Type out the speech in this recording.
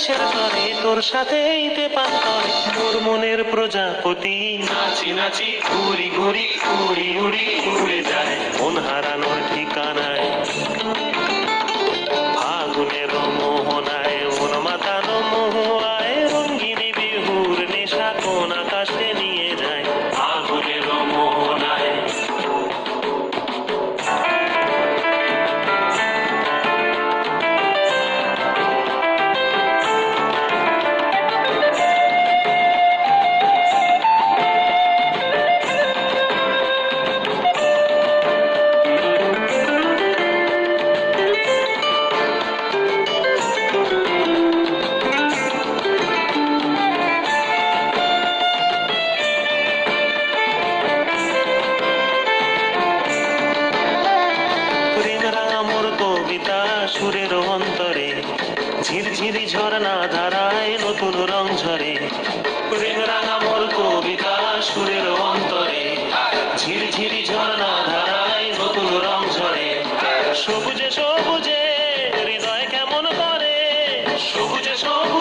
কিসের তরে তোর সাথে এইতে পান করে তোর মনের প্রজাপতি নাচি নাচি ঘুরি ঘুরি উড়ি উড়ি উড়ে যায় মন হারানোর ঠিকানায় ফাগুনের মোহনায় মন মাতানো মহুয়ায় রঙ্গিনী বিহুর নেশা কোন আকাশে নিয়ে যায় ফাগুনের মোহনায়। কবিতা সুরের অন্তরে ঝিরঝিরি ঝরনা ধারায় নতুন রং ঝরে প্রেম রাঙা মোর কবিতা সুরের অন্তরে ঝিরঝিরি ঝরনা ধারায় নতুন রং ঝরে সবুজে সবুজে হৃদয় কেমন করে সবুজে সবুজে